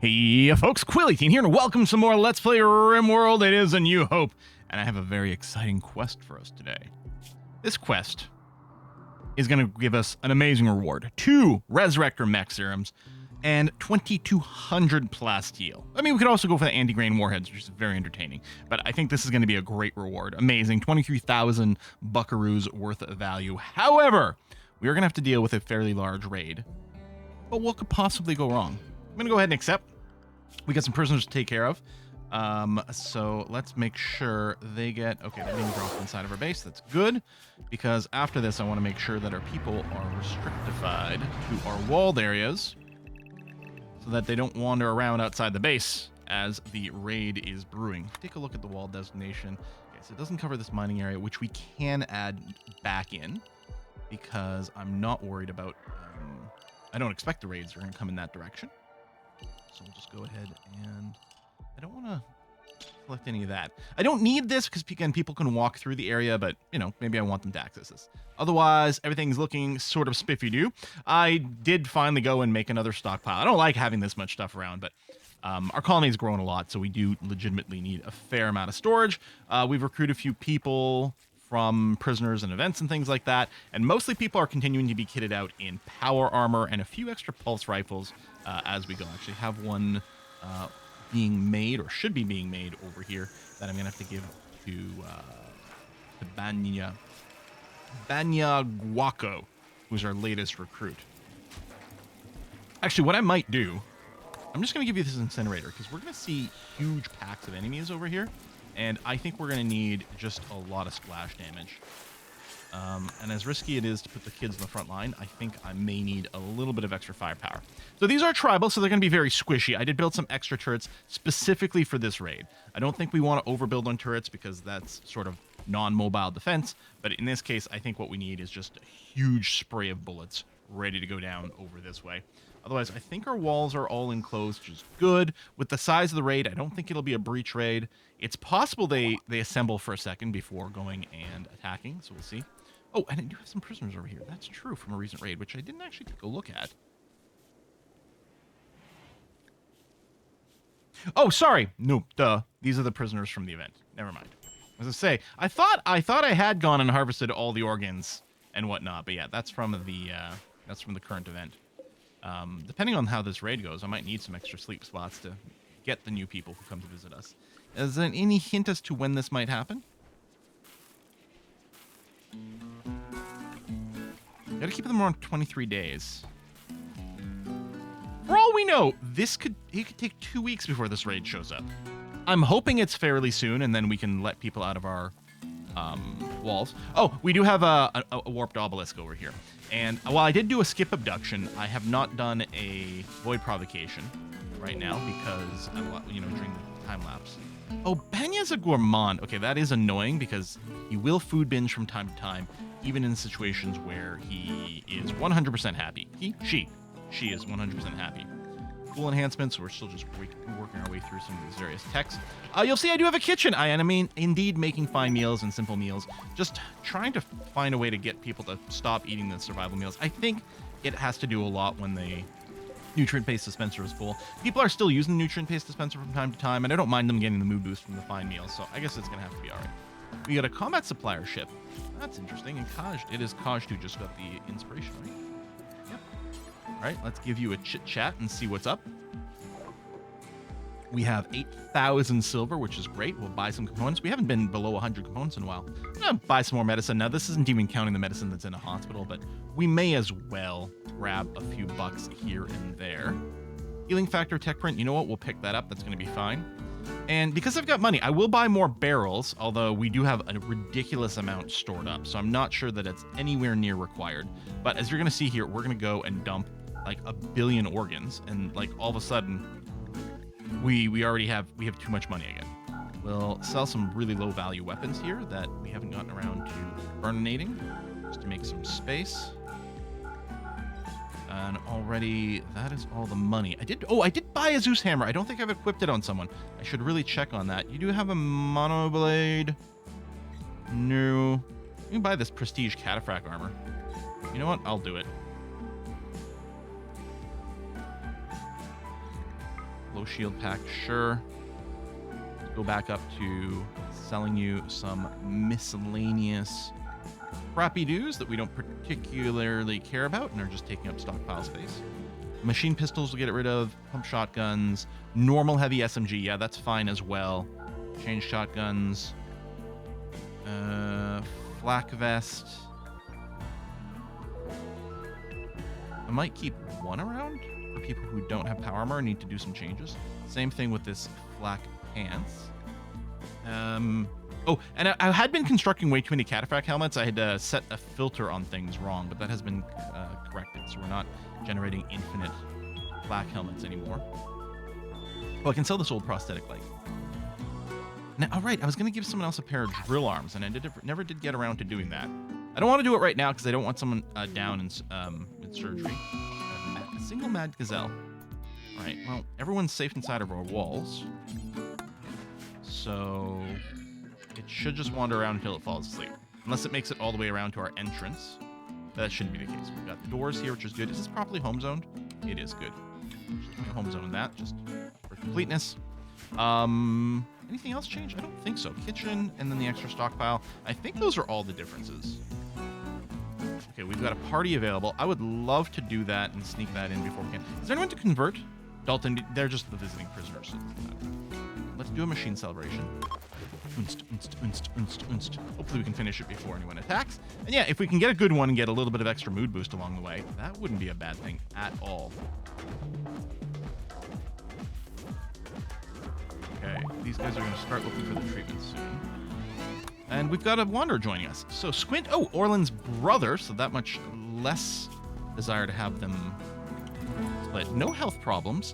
Hey folks, Quilly18 here, and welcome to some more Let's Play RimWorld. It is a new hope, and I have a very exciting quest for us today. This quest is going to give us an amazing reward. 2 Resurrector Mech Serums and 2,200 plasteel. I mean, we could also go for the anti-grain warheads, which is very entertaining, but I think this is going to be a great reward. Amazing, 23,000 buckaroos worth of value. However, we are going to have to deal with a fairly large raid. But what could possibly go wrong? I'm going to go ahead and accept. We got some prisoners to take care of. So let's make sure they get... Okay, they're being dropped inside of our base. That's good, because after this, I want to make sure that our people are restrictified to our walled areas so that they don't wander around outside the base as the raid is brewing. Take a look at the wall designation. Okay, so it doesn't cover this mining area, which we can add back in because I'm not worried about... I don't expect the raids are going to come in that direction. So we'll just go ahead and I don't want to select any of that. I don't need this because, again, people can walk through the area, but, you know, maybe I want them to access this. Otherwise, everything's looking sort of spiffy-doo. I did finally go and make another stockpile. I don't like having this much stuff around, but our colony's grown a lot, so we do legitimately need a fair amount of storage. We've recruited a few people from prisoners and events and things like that, and mostly people are continuing to be kitted out in power armor and a few extra pulse rifles as we go. I actually have one being made, or should be being made over here, that I'm gonna have to give to Banya Guaco, who's our latest recruit. Actually, what I might do, I'm just gonna give you this incinerator because we're gonna see huge packs of enemies over here. And I think we're going to need just a lot of splash damage. And as risky it is to put the kids in the front line, I think I may need a little bit of extra firepower. So these are tribal, so they're going to be very squishy. I did build some extra turrets specifically for this raid. I don't think we want to overbuild on turrets because that's sort of non-mobile defense. But in this case, I think what we need is just a huge spray of bullets ready to go down over this way. Otherwise, I think our walls are all enclosed, which is good. With the size of the raid, I don't think it'll be a breach raid. It's possible they assemble for a second before going and attacking, so we'll see. Oh, and I do have some prisoners over here. That's true from a recent raid, which I didn't actually take a look at. Oh, sorry. No, duh. These are the prisoners from the event. Never mind. As I say, I thought I had gone and harvested all the organs and whatnot, but yeah, that's from the current event. Depending on how this raid goes, I might need some extra sleep spots to get the new people who come to visit us. Is there any hint as to when this might happen? Gotta keep them around 23 days. For all we know, it could take 2 weeks before this raid shows up. I'm hoping it's fairly soon, and then we can let people out of our walls. Oh, we do have a warped obelisk over here. And while I did do a skip abduction, I have not done a void provocation right now because, you know, during the time lapse. Oh, Banya's a gourmand. Okay, that is annoying because he will food binge from time to time, even in situations where he is 100% happy. She is 100% happy. Cool enhancements. We're still just working our way through some of these various techs. You'll see I do have a kitchen. I am indeed making fine meals and simple meals. Just trying to find a way to get people to stop eating the survival meals. I think it has to do a lot when the nutrient-based dispenser is full. People are still using the nutrient-based dispenser from time to time, and I don't mind them getting the mood boost from the fine meals, so I guess it's going to have to be all right. We got a combat supplier ship. That's interesting. And Kaj, it is Kaj who just got the inspiration, right? Yep. All right, let's give you a chit-chat and see what's up. We have 8,000 silver, which is great. We'll buy some components. We haven't been below 100 components in a while. I'm going to buy some more medicine. Now, this isn't even counting the medicine that's in a hospital, but we may as well grab a few bucks here and there. Healing factor tech print. You know what? We'll pick that up. That's going to be fine. And because I've got money, I will buy more barrels, although we do have a ridiculous amount stored up, so I'm not sure that it's anywhere near required. But as you're going to see here, we're going to go and dump like 1 billion organs, and like all of a sudden... We have too much money again. We'll sell some really low value weapons here that we haven't gotten around to burninating, just to make some space. And already that is all the money. I did buy a Zeus hammer. I don't think I've equipped it on someone. I should really check on that. You do have a monoblade. No. You can buy this prestige cataphract armor. You know what? I'll do it. Flow shield pack, sure. Go back up to selling you some miscellaneous crappy dues that we don't particularly care about and are just taking up stockpile space. Machine pistols we'll get rid of. Pump shotguns. Normal heavy SMG. Yeah, that's fine as well. Change shotguns. Flak vest. I might keep one around for people who don't have power armor and need to do some changes. Same thing with this flak pants. Oh, and I had been constructing way too many cataphract helmets. I had set a filter on things wrong, but that has been corrected. So we're not generating infinite flak helmets anymore. Oh, I can sell this old prosthetic leg. Now, all right, I was going to give someone else a pair of drill arms, and I never did get around to doing that. I don't want to do it right now because I don't want someone down in surgery. A single mad gazelle. All right, well, everyone's safe inside of our walls. So it should just wander around until it falls asleep. Unless it makes it all the way around to our entrance. That shouldn't be the case. We've got doors here, which is good. Is this properly home zoned? It is good. Just home zone that, just for completeness. Anything else change? I don't think so. Kitchen, and then the extra stockpile. I think those are all the differences. Okay, we've got a party available. I would love to do that and sneak that in before we can. Is there anyone to convert? Dalton, they're just the visiting prisoners. So let's do a machine celebration. Hopefully we can finish it before anyone attacks. And yeah, if we can get a good one and get a little bit of extra mood boost along the way, that wouldn't be a bad thing at all. Okay, these guys are going to start looking for the treatment soon. And we've got a wanderer joining us. So Squint, oh, Orland's brother, so that much less desire to have them split. No health problems.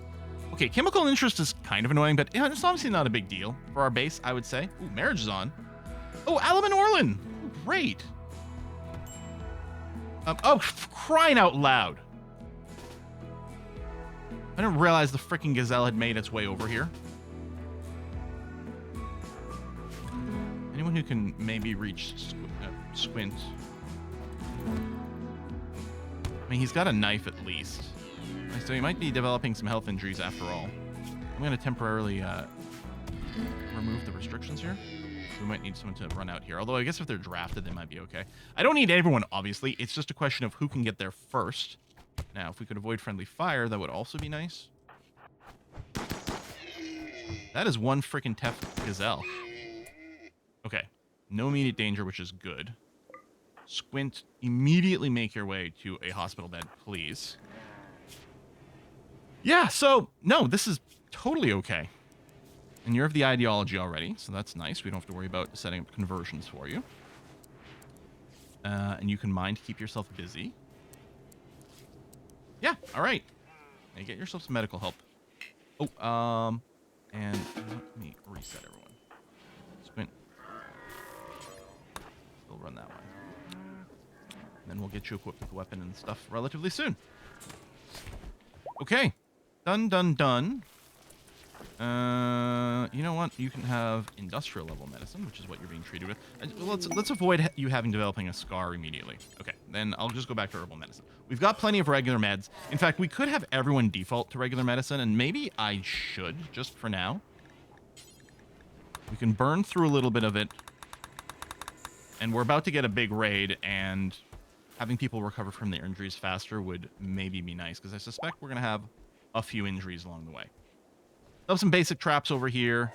Okay, chemical interest is kind of annoying, but it's honestly not a big deal for our base, I would say. Ooh, marriage is on. Oh, Alum and Orland. Ooh, great. Oh, crying out loud. I didn't realize the freaking gazelle had made its way over here. Anyone who can maybe reach Squint. I mean, he's got a knife at least. So he might be developing some health injuries after all. I'm going to temporarily remove the restrictions here. We might need someone to run out here. Although I guess if they're drafted, they might be okay. I don't need everyone, obviously. It's just a question of who can get there first. Now, if we could avoid friendly fire, that would also be nice. That is one freaking tough gazelle. Okay. No immediate danger, which is good. Squint, immediately make your way to a hospital bed, please. Yeah, so, no, this is totally okay. And you're of the ideology already, so that's nice. We don't have to worry about setting up conversions for you. And you can mind to keep yourself busy. Yeah, all right. Now get yourself some medical help. Oh, and let me reset everyone. Squint. Still run that one. And then we'll get you equipped with a weapon and stuff relatively soon. Okay. Done, done, done. You know what? You can have industrial level medicine, which is what you're being treated with. Let's avoid you having developing a scar immediately. Okay, then I'll just go back to herbal medicine. We've got plenty of regular meds. In fact, we could have everyone default to regular medicine, and maybe I should, just for now. We can burn through a little bit of it, and we're about to get a big raid, and having people recover from their injuries faster would maybe be nice, because I suspect we're going to have a few injuries along the way. Have some basic traps over here.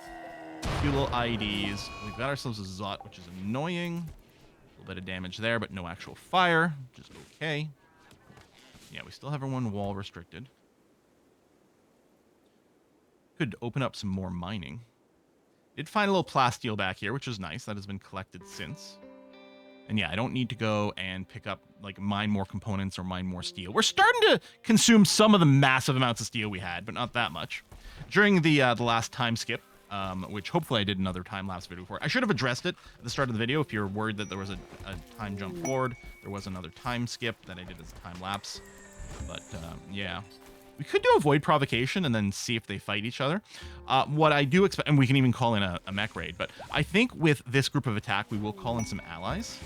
A few little IEDs. We've got ourselves a Zot, which is annoying. A little bit of damage there, but no actual fire, which is okay. Yeah, we still have our one wall restricted. Could open up some more mining. Did find a little plasteel back here, which is nice. That has been collected since. And yeah, I don't need to go and pick up, like, mine more components or mine more steel. We're starting to consume some of the massive amounts of steel we had, but not that much. During the last time skip, which hopefully I did another time-lapse video for. I should have addressed it at the start of the video. If you're worried that there was a time jump forward, there was another time skip that I did as a time-lapse. But, yeah. We could do avoid provocation and then see if they fight each other. What I do expect, and we can even call in a mech raid, but I think with this group of attack, we will call in some allies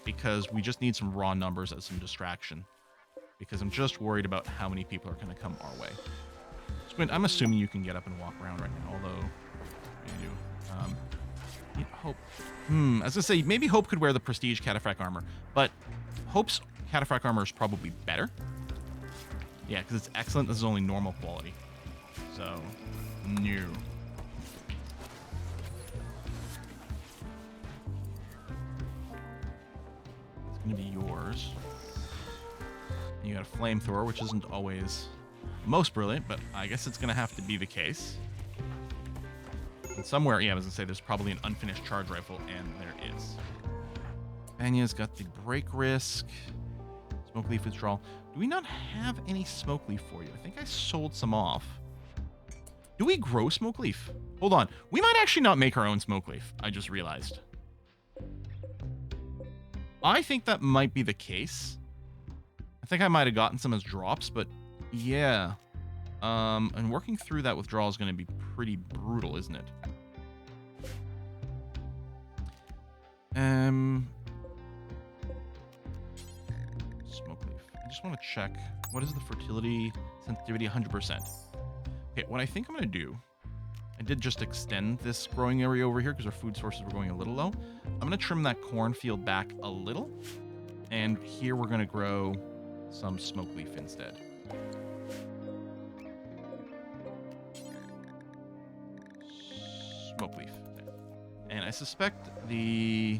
because we just need some raw numbers as some distraction because I'm just worried about how many people are going to come our way. Squint, I'm assuming you can get up and walk around right now, although you do. Yeah, Hope. I was gonna say maybe Hope could wear the prestige cataphract armor, but Hope's cataphract armor is probably better. Yeah, because it's excellent. This is only normal quality, so new. It's gonna be yours. You got a flamethrower, which isn't always most brilliant, but I guess it's gonna have to be the case. And somewhere, yeah, I was gonna say there's probably an unfinished charge rifle, and there is. Banya's got the break risk. Smoke leaf withdrawal. Do we not have any smoke leaf for you? I think I sold some off. Do we grow smoke leaf? Hold on. We might actually not make our own smoke leaf. I just realized. I think that might be the case. I think I might have gotten some as drops, but yeah. And working through that withdrawal is going to be pretty brutal, isn't it? Smoke leaf. I just want to check. What is the fertility sensitivity? 100%. Okay, what I think I'm going to do, I did just extend this growing area over here because our food sources were going a little low. I'm going to trim that cornfield back a little. And here we're going to grow some smoke leaf instead. Smoke leaf. And I suspect I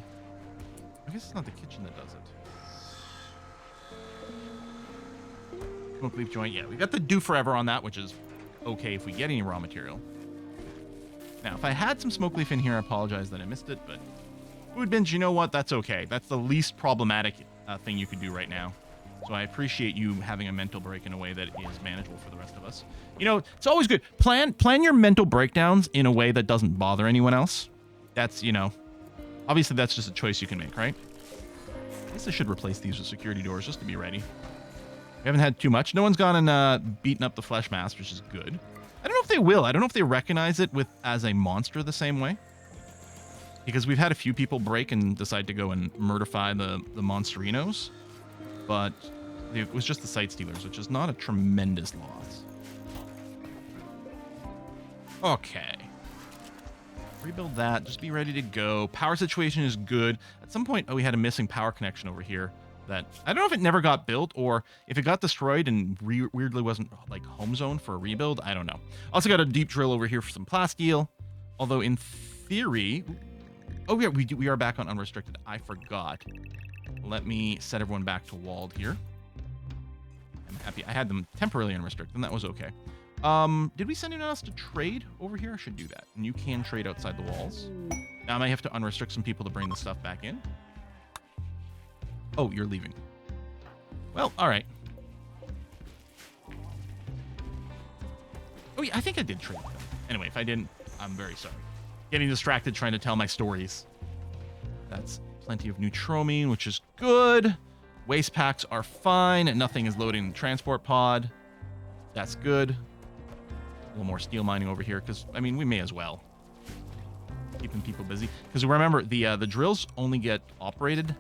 guess it's not the kitchen that does it. Smoke leaf joint. Yeah, we got the do forever on that, which is okay if we get any raw material. Now, if I had some smoke leaf in here, I apologize that I missed it, but food bins, you know what? That's okay. That's the least problematic thing you could do right now. So I appreciate you having a mental break in a way that is manageable for the rest of us. You know, it's always good. Plan your mental breakdowns in a way that doesn't bother anyone else. That's, you know, obviously that's just a choice you can make, right? I guess I should replace these with security doors just to be ready. We haven't had too much. No one's gone and beaten up the flesh mask, which is good. I don't know if they will. I don't know if they recognize it as a monster the same way. Because we've had a few people break and decide to go and murderify the monsterinos. But it was just the site stealers, which is not a tremendous loss. Okay. Rebuild that. Just be ready to go. Power situation is good. At some point, we had a missing power connection over here that I don't know if it never got built or if it got destroyed and weirdly wasn't like home zone for a rebuild. I don't know. Also got a deep drill over here for some plasteel. Although in theory, oh yeah, we are back on unrestricted. I forgot. Let me set everyone back to walled here. I'm happy. I had them temporarily unrestricted, and that was okay. Did we send anyone else to trade over here? I should do that. And you can trade outside the walls. Now I might have to unrestrict some people to bring the stuff back in. Oh, you're leaving. Well, all right. Oh, yeah, I think I did trade with them. Anyway, if I didn't, I'm very sorry. Getting distracted trying to tell my stories. That's plenty of neutromine, which is good. Waste packs are fine. Nothing is loading the transport pod. That's good. A little more steel mining over here because, I mean, we may as well. Keeping people busy. Because remember, the drills only get operated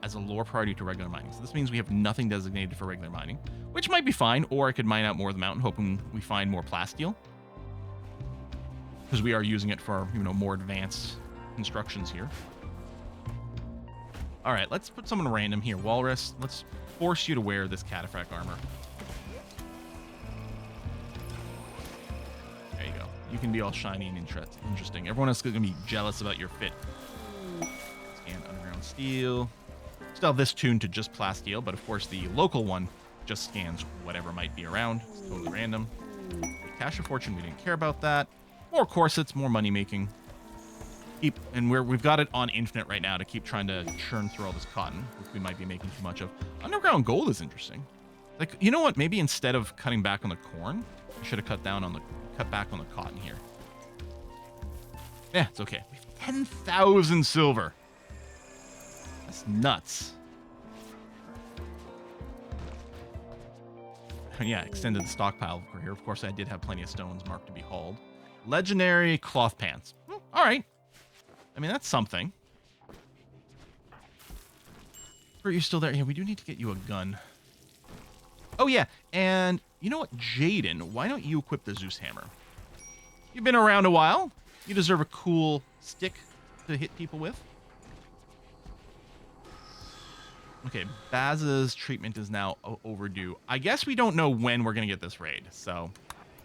as a lower priority to regular mining. So this means we have nothing designated for regular mining, which might be fine, or I could mine out more of the mountain, hoping we find more plasteel. Because we are using it for, you know, more advanced constructions here. All right, let's put someone random here. Walrus, let's force you to wear this cataphract armor. There you go. You can be all shiny and interesting. Everyone else is going to be jealous about your fit. Scan underground steel. Still have this tuned to just plasteel, but of course the local one just scans whatever might be around. It's totally random. Cache of fortune, we didn't care about that. More corsets, more money making. And we've got it on infinite right now to keep trying to churn through all this cotton, which we might be making too much of. Underground gold is interesting. Like, you know what? Maybe instead of cutting back on the corn, I should have cut back on the cotton here. Yeah, it's okay. We have 10,000 silver. That's nuts. And yeah, extended the stockpile over here. Of course, I did have plenty of stones marked to be hauled. Legendary cloth pants. All right. I mean, that's something. Are you still there? Yeah, we do need to get you a gun. Oh, yeah. And you know what? Jaden, why don't you equip the Zeus hammer? You've been around a while. You deserve a cool stick to hit people with. Okay, Baz's treatment is now overdue. I guess we don't know when we're going to get this raid, so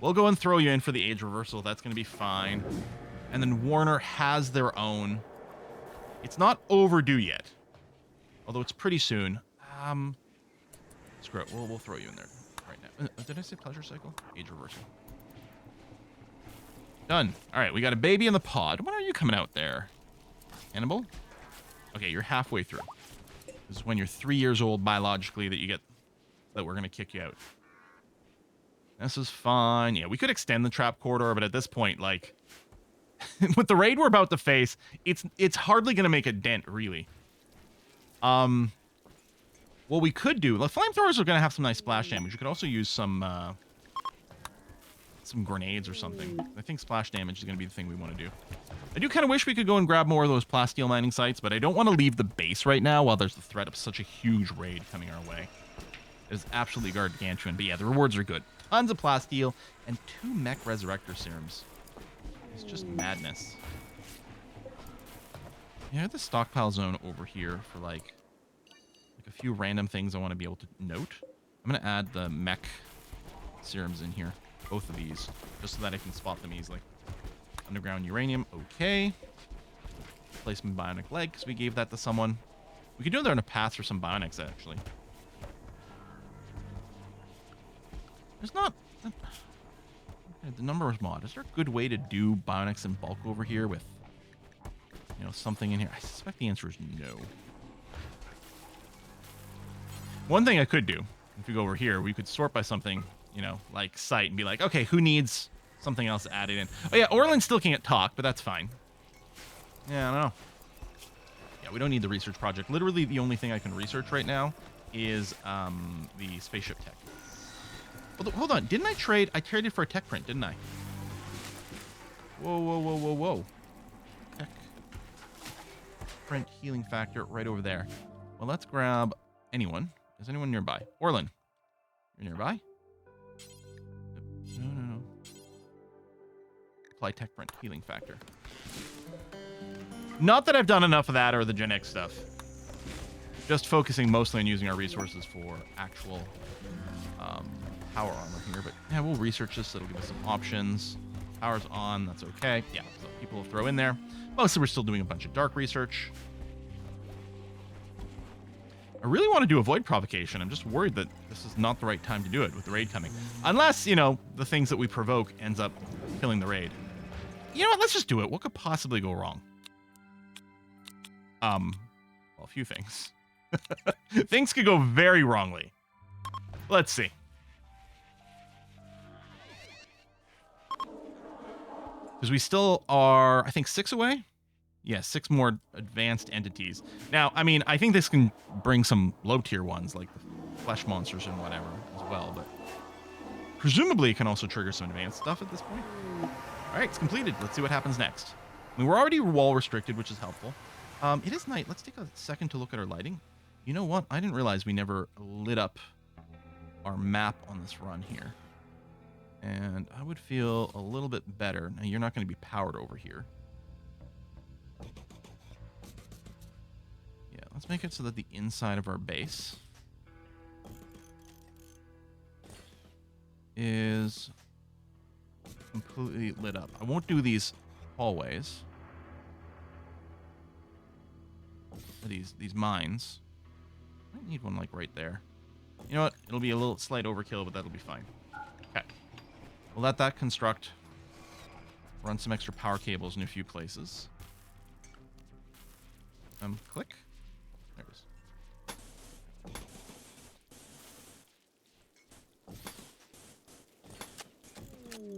we'll go and throw you in for the age reversal. That's going to be fine. And then Warner has their own. It's not overdue yet, although it's pretty soon. Screw it. We'll throw you in there right now. Did I say pleasure cycle? Age reversal. Done. All right, we got a baby in the pod. When are you coming out there? Hannibal? Okay, you're halfway through. This is when you're 3 years old biologically that we're going to kick you out. This is fine. Yeah, we could extend the trap corridor, but at this point, like, with the raid we're about to face, it's hardly going to make a dent, really. What we could do, the flamethrowers are going to have some nice splash damage. You could also use some grenades or something. I think splash damage is going to be the thing we want to do. I do kind of wish we could go and grab more of those plasteel mining sites, but I don't want to leave the base right now while there's the threat of such a huge raid coming our way. It's absolutely gargantuan. But yeah, the rewards are good. Tons of plasteel and 2 mech resurrector serums. It's just madness. Yeah, the stockpile zone over here for like a few random things I want to be able to note. I'm going to add the mech serums in here. Both of these, just so that I can spot them easily. Underground uranium, okay. Replacement bionic leg, because we gave that to someone. We could do that on a path for some bionics, actually. There's not... The numbers mod. Is there a good way to do bionics in bulk over here with, you know, something in here? I suspect the answer is no. One thing I could do, if we go over here, we could sort by something, you know, like site, and be like, okay, who needs something else added in? Oh, yeah, Orlin still can't talk, but that's fine. Yeah, I don't know. Yeah, we don't need the research project. Literally, the only thing I can research right now is the spaceship tech. Hold on. Didn't I trade? I traded for a tech print, didn't I? Whoa, whoa, whoa, whoa, whoa. Tech print healing factor right over there. Well, let's grab anyone. Is anyone nearby? Orlin, you're nearby? No. Apply tech print healing factor. Not that I've done enough of that or the Gen X stuff. Just focusing mostly on using our resources for actual power armor here. But yeah, we'll research this. It'll give us some options. Power's on. That's okay. Yeah, so people will throw in there. Mostly we're still doing a bunch of dark research. I really want to do a void provocation. I'm just worried that this is not the right time to do it with the raid coming. Unless, you know, the things that we provoke ends up killing the raid. You know what? Let's just do it. What could possibly go wrong? Well, a few things. Things could go very wrongly. Let's see. Because we still are, I think, 6 away? Yeah, 6 more advanced entities. Now, I mean, I think this can bring some low-tier ones, like the flesh monsters and whatever, as well, but presumably it can also trigger some advanced stuff at this point. All right, it's completed. Let's see what happens next. I mean, we're already wall restricted, which is helpful. It is night. Let's take a second to look at our lighting. You know what? I didn't realize we never lit up our map on this run here. And I would feel a little bit better. Now, you're not going to be powered over here. Yeah, let's make it so that the inside of our base is completely lit up. I won't do these hallways. These mines. I might need one like right there. You know what? It'll be a little slight overkill, but that'll be fine. Okay. We'll let that construct. Run some extra power cables in a few places. Click. There it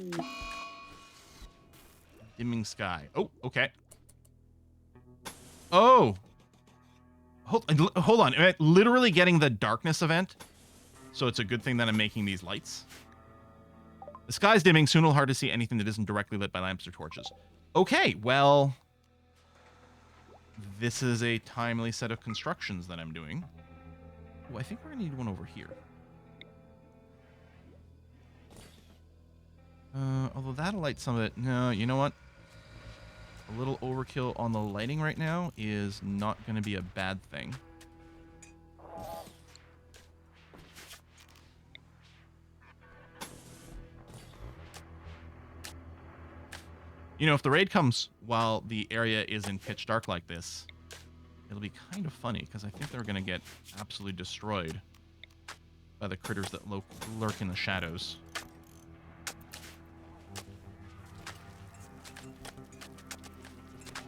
is. Dimming sky. Oh, okay. Oh! Hold on. Am I literally getting the darkness event? So it's a good thing that I'm making these lights? The sky's dimming, soon it'll hard to see anything that isn't directly lit by lamps or torches. Okay, well, this is a timely set of constructions that I'm doing. Oh, I think we're gonna need one over here. Although that'll light some of it. No, you know what? A little overkill on the lighting right now is not going to be a bad thing. You know, if the raid comes while the area is in pitch dark like this, it'll be kind of funny, because I think they're going to get absolutely destroyed by the critters that lurk in the shadows.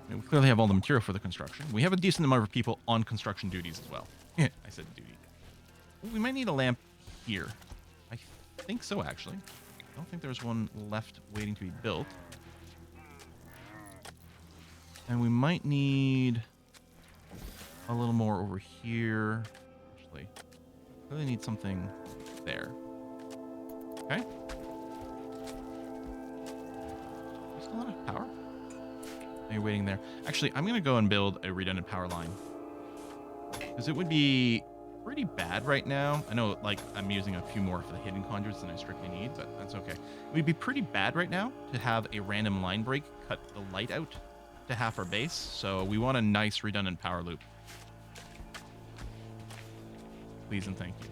We clearly have all the material for the construction. We have a decent number of people on construction duties as well. I said duty. We might need a lamp here. I think so, actually. I don't think there's one left waiting to be built. And we might need a little more over here. Actually, really need something there. Okay. Still not enough power? You're waiting there. Actually, I'm going to go and build a redundant power line, because it would be pretty bad right now. I know, like, I'm using a few more for the hidden conduits than I strictly need, but that's okay. It would be pretty bad right now to have a random line break cut the light out to half our base, so we want a nice redundant power loop. Please and thank you.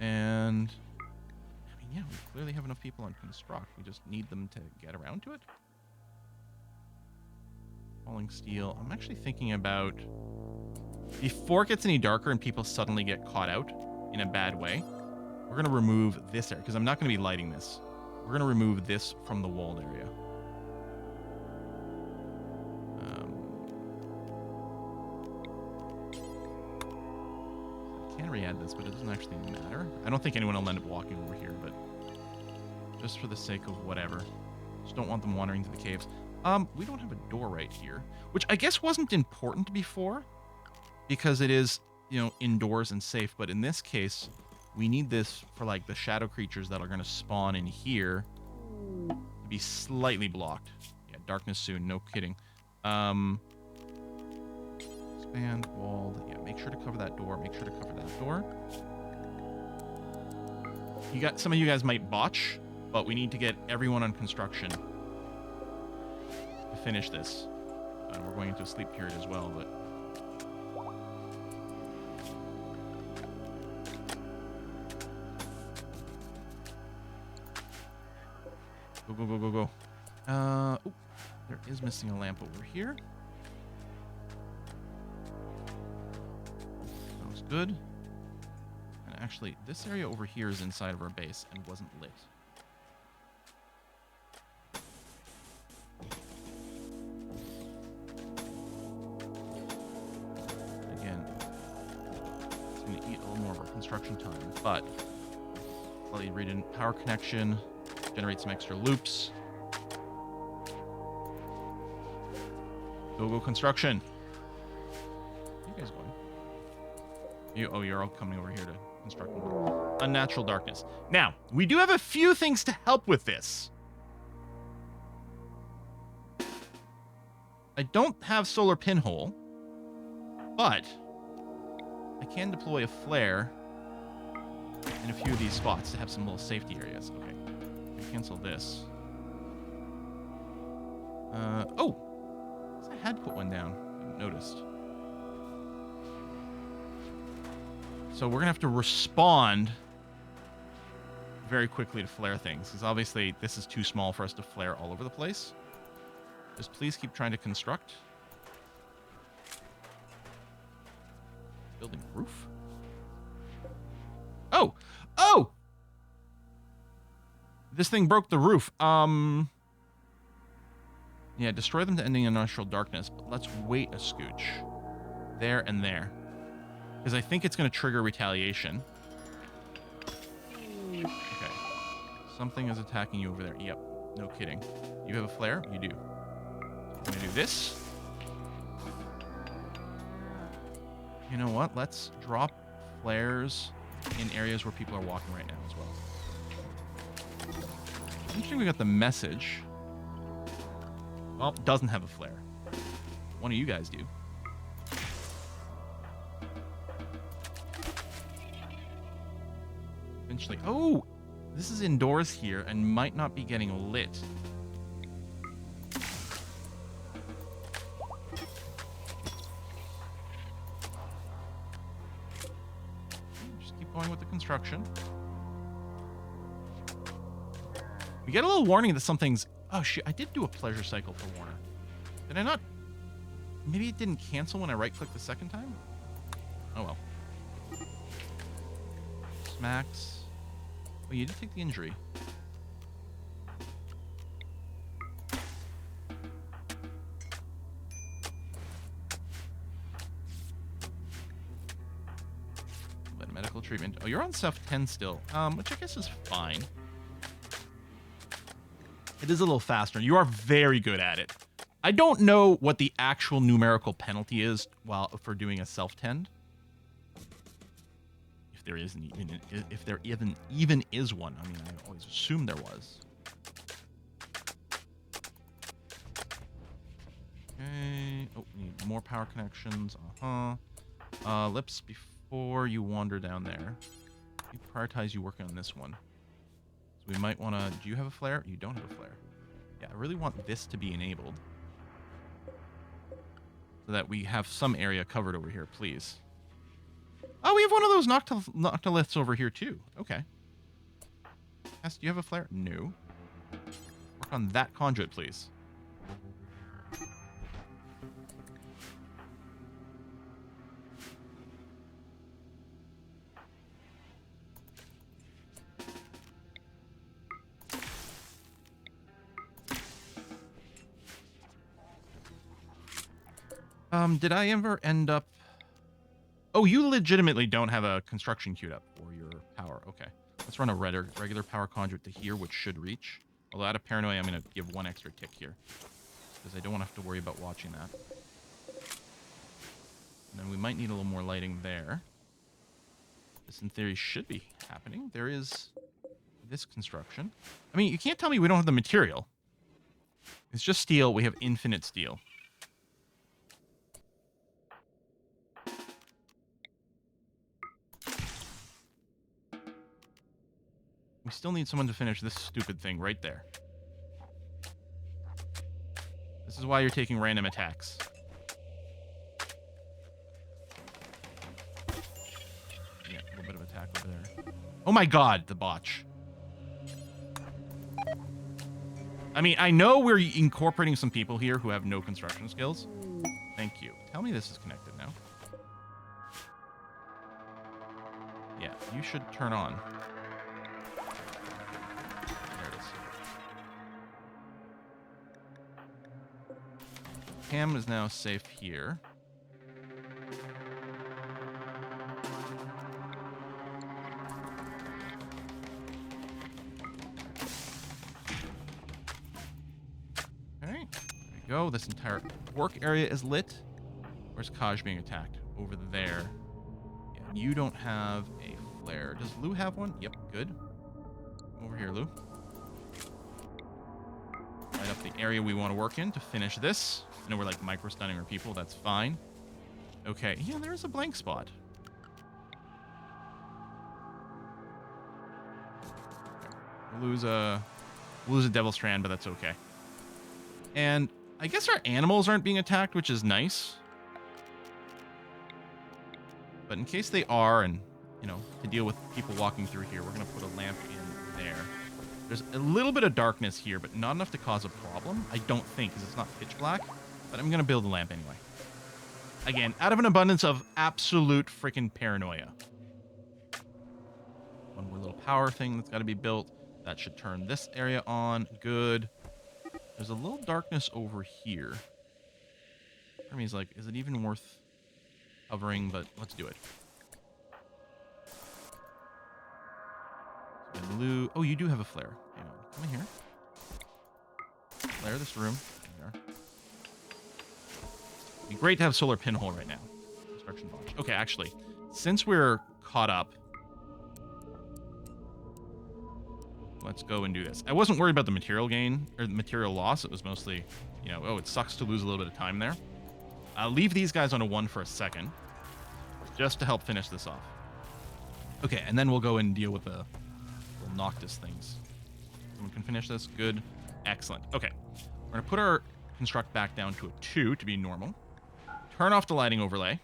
And, I mean, yeah, we clearly have enough people on construct. We just need them to get around to it. Falling steel. I'm actually thinking about, before it gets any darker and people suddenly get caught out in a bad way, we're going to remove this area, because I'm not going to be lighting this. We're going to remove this from the walled area. I can re-add this, but it doesn't actually matter. I don't think anyone will end up walking over here, but just for the sake of whatever. Just don't want them wandering to the caves. We don't have a door right here, which I guess wasn't important before, because it is, you know, indoors and safe. But in this case, we need this for, like, the shadow creatures that are going to spawn in here to be slightly blocked. Yeah, darkness soon. No kidding. Expand, walled. Yeah, make sure to cover that door. Make sure to cover that door. Some of you guys might botch, but we need to get everyone on construction to finish this. We're going into a sleep period as well, but go, go, go, go, go. Oh, there is missing a lamp over here. That was good. And actually, this area over here is inside of our base and wasn't lit. Construction time, but let me read in power connection, generate some extra loops. Go construction. Where are you guys going? You're all coming over here to construct more. Unnatural darkness. Now, we do have a few things to help with this. I don't have solar pinhole, but I can deploy a flare in a few of these spots to have some little safety areas. Okay, cancel this. Oh, I had put one down. I hadn't noticed. So we're gonna have to respond very quickly to flare things, because obviously this is too small for us to flare all over the place. Just please keep trying to construct. Building roof. Oh! This thing broke the roof. Yeah, destroy them to ending in unnatural darkness, but let's wait a scooch. There and there. Because I think it's going to trigger retaliation. Okay. Something is attacking you over there. Yep. No kidding. You have a flare? You do. I'm going to do this. You know what? Let's drop flares in areas where people are walking right now as well. I'm sure we got the message. Well, doesn't have a flare. One of you guys do. Eventually. Oh! This is indoors here and might not be getting lit. Just keep going with the construction. We get a little warning that something's... Oh, shit. I did do a pleasure cycle for Warner. Did I not? Maybe it didn't cancel when I right-clicked the second time? Oh, well. Smacks. Oh, you did take the injury. But medical treatment. Oh, you're on Self 10 still, which I guess is fine. It is a little faster. You are very good at it. I don't know what the actual numerical penalty is for doing a self-tend. If there even is one. I mean, I always assumed there was. Okay. Oh, we need more power connections. Lips before you wander down there. We prioritize you working on this one. So we might want to... Do you have a flare? You don't have a flare. Yeah, I really want this to be enabled. So that we have some area covered over here, please. Oh, we have one of those noctiliths over here, too. Okay. Yes, do you have a flare? No. Work on that conduit, please. Did I ever end up... Oh, you legitimately don't have a construction queued up for your power. Okay. Let's run a regular power conduit to here, which should reach. Although out of paranoia, I'm going to give one extra tick here. Because I don't want to have to worry about watching that. And then we might need a little more lighting there. This, in theory, should be happening. There is this construction. I mean, you can't tell me we don't have the material. It's just steel. We have infinite steel. We still need someone to finish this stupid thing right there. This is why you're taking random attacks. Yeah, a little bit of attack over there. Oh my god, the botch. I mean, I know we're incorporating some people here who have no construction skills. Thank you. Tell me this is connected now. Yeah, you should turn on. Cam is now safe here. Okay, there we go. This entire work area is lit. Where's Kaj being attacked? Over there. Yeah, you don't have a flare. Does Lou have one? Yep, good. Come over here, Lou. Light up the area we want to work in to finish this. I know we're like micro-stunning our people. That's fine. Okay. Yeah, there's a blank spot. We'll lose a Devil Strand, but that's okay. And I guess our animals aren't being attacked, which is nice. But in case they are, and, you know, to deal with people walking through here, we're going to put a lamp in there. There's a little bit of darkness here, but not enough to cause a problem. I don't think, because it's not pitch black. But I'm going to build a lamp anyway. Again, out of an abundance of absolute freaking paranoia. One more little power thing that's got to be built. That should turn this area on. Good. There's a little darkness over here. Part of me is like, is it even worth covering? But let's do it. So Lou, oh, you do have a flare. Hang on. Come in here. Flare this room. There we are. It'd be great to have solar pinhole right now. Construction botch. Okay, actually, since we're caught up, let's go and do this. I wasn't worried about the material gain or the material loss. It was mostly, you know, oh, it sucks to lose a little bit of time there. I'll leave these guys on a 1 for a second, just to help finish this off. Okay, and then we'll go and deal with the Noctis things. Someone can finish this. Good. Excellent. Okay. We're going to put our construct back down to a 2 to be normal. Turn off the lighting overlay.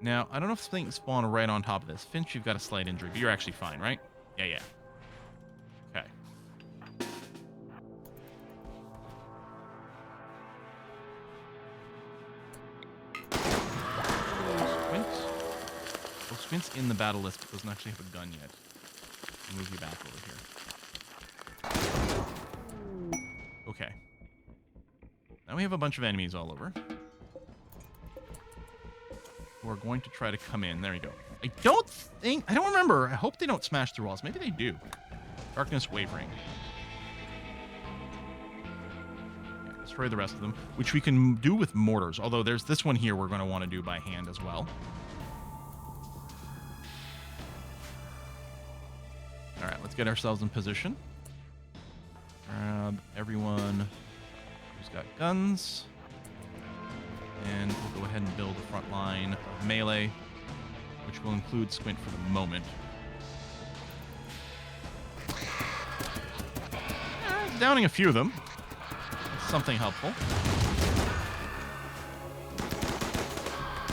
Now, I don't know if things spawn right on top of this. Finch, you've got a slight injury, but you're actually fine, right? Yeah, yeah. Okay. Squint's in the battle list, but doesn't actually have a gun yet. I'll move you back over here. Okay. Now we have a bunch of enemies all over. Who are going to try to come in. There you go. I don't remember. I hope they don't smash through walls. Maybe they do. Darkness wavering. Okay, destroy the rest of them, which we can do with mortars. Although there's this one here we're going to want to do by hand as well. Alright, let's get ourselves in position. Grab everyone who's got guns. And we'll go ahead and build a front line of melee, which will include Squint for the moment. Downing a few of them. That's something helpful.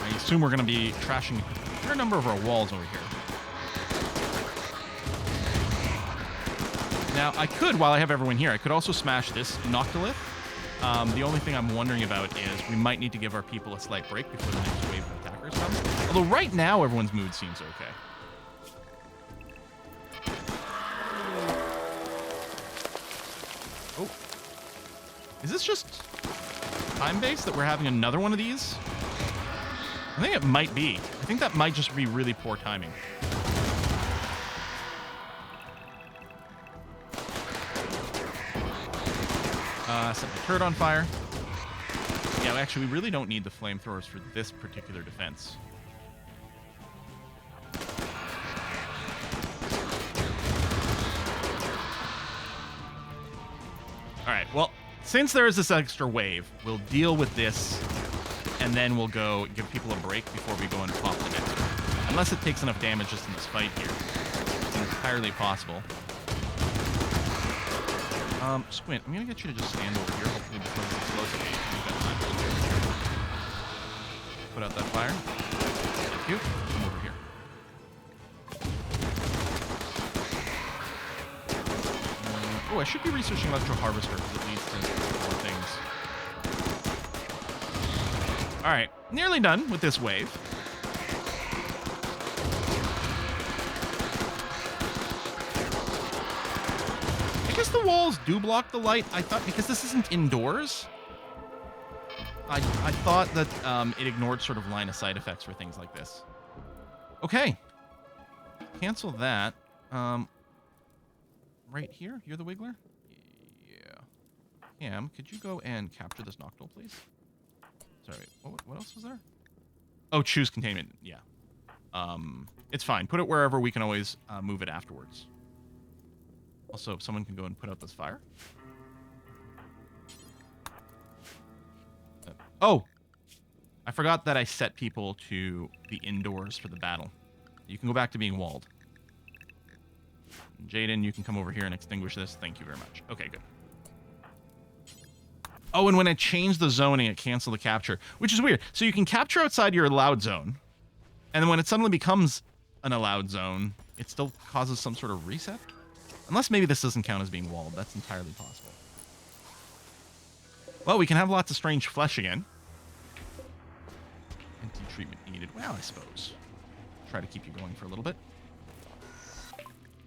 I assume we're going to be trashing a fair number of our walls over here. Now, I could, while I have everyone here, I could also smash this Noctilith. The only thing I'm wondering about is we might need to give our people a slight break before the next wave of attackers comes. Although right now, everyone's mood seems okay. Oh. Is this just time-based that we're having another one of these? I think it might be. I think that might just be really poor timing. Set the turret on fire. Yeah, actually, we really don't need the flamethrowers for this particular defense. Alright, well, since there is this extra wave, we'll deal with this, and then we'll go give people a break before we go and pop the next one. Unless it takes enough damage just in this fight here. It's entirely possible. Squint, I'm gonna get you to just stand over here, hopefully before this explosive gate. You've got time. Put out that fire. Thank you. Come over here. Oh, I should be researching Electro Harvester because it leads to more things. Alright, nearly done with this wave. I guess the walls do block the light. I thought, because this isn't indoors, I thought that it ignored sort of line of sight effects for things like this. Okay. Cancel that. Right here? You're the Wiggler? Yeah. Cam, could you go and capture this Noctil, please? Sorry, what else was there? Oh, choose containment. Yeah. It's fine. Put it wherever. We can always move it afterwards. Also, if someone can go and put out this fire. Oh! I forgot that I set people to the indoors for the battle. You can go back to being walled. Jaden, you can come over here and extinguish this. Thank you very much. Okay, good. Oh, and when I change the zoning, it canceled the capture, which is weird. So you can capture outside your allowed zone, and then when it suddenly becomes an allowed zone, it still causes some sort of reset? Unless maybe this doesn't count as being walled. That's entirely possible. Well, we can have lots of strange flesh again. Anti-treatment needed. Well, I suppose. Try to keep you going for a little bit.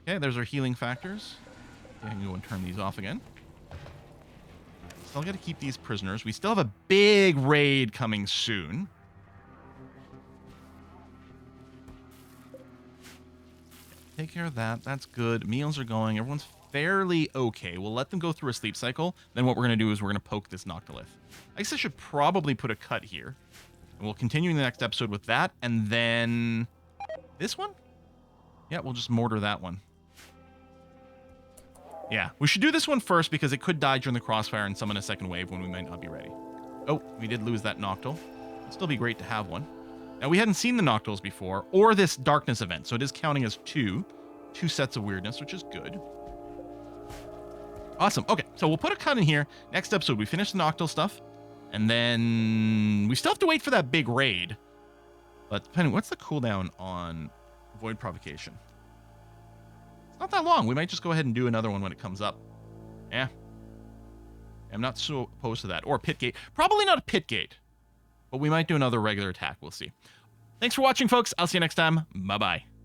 Okay, there's our healing factors. I can go and turn these off again. Still got to keep these prisoners. We still have a big raid coming soon. Take care of that. That's good. Meals are going. Everyone's fairly okay. We'll let them go through a sleep cycle. Then what we're going to do is we're going to poke this Noctilith. I guess I should probably put a cut here. And we'll continue in the next episode with that. And then this one? Yeah, we'll just mortar that one. Yeah, we should do this one first because it could die during the crossfire and summon a second wave when we might not be ready. Oh, we did lose that Noctil. It'd still be great to have one. Now, we hadn't seen the Noctils before, or this darkness event, so it is counting as 2. 2 sets of weirdness, which is good. Awesome. Okay, so we'll put a cut in here. Next episode, we finish the Noctil stuff. And then we still have to wait for that big raid. But depending, what's the cooldown on Void Provocation? It's not that long. We might just go ahead and do another one when it comes up. Yeah. I'm not so opposed to that. Or Pit Gate. Probably not a Pit Gate. But we might do another regular attack. We'll see. Thanks for watching, folks. I'll see you next time. Bye-bye.